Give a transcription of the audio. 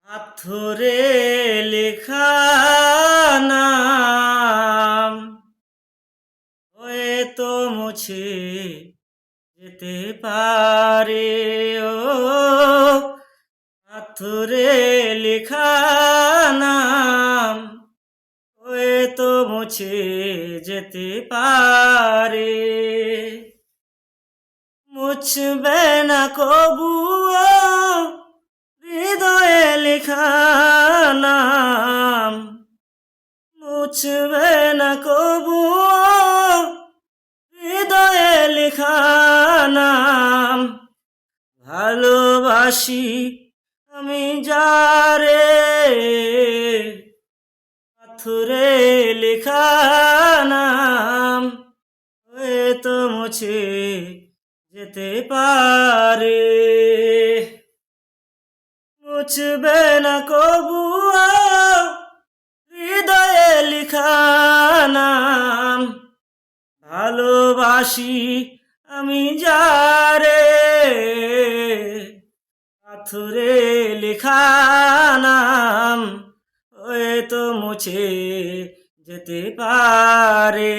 পাথরে লেখা নাম হয়তো মুছে যেতে পারে। ও পাথরে লেখা নাম হয়তো মুছে যেতে পারে। মুছবে না কবুও হৃদয়ে লেখা নাম, মুছবে না কবুও হৃদয়ে লেখা নাম। ভালোবাসি আমি যারে পাথরে লেখা নাম হয়তো মুছে যেতে পারে। মুছবে না কবুও হৃদয়ে লেখা নাম। ভালোবাসি আমি যারে পাথরে লেখা নাম হয়তো মুছে যেতে পারে।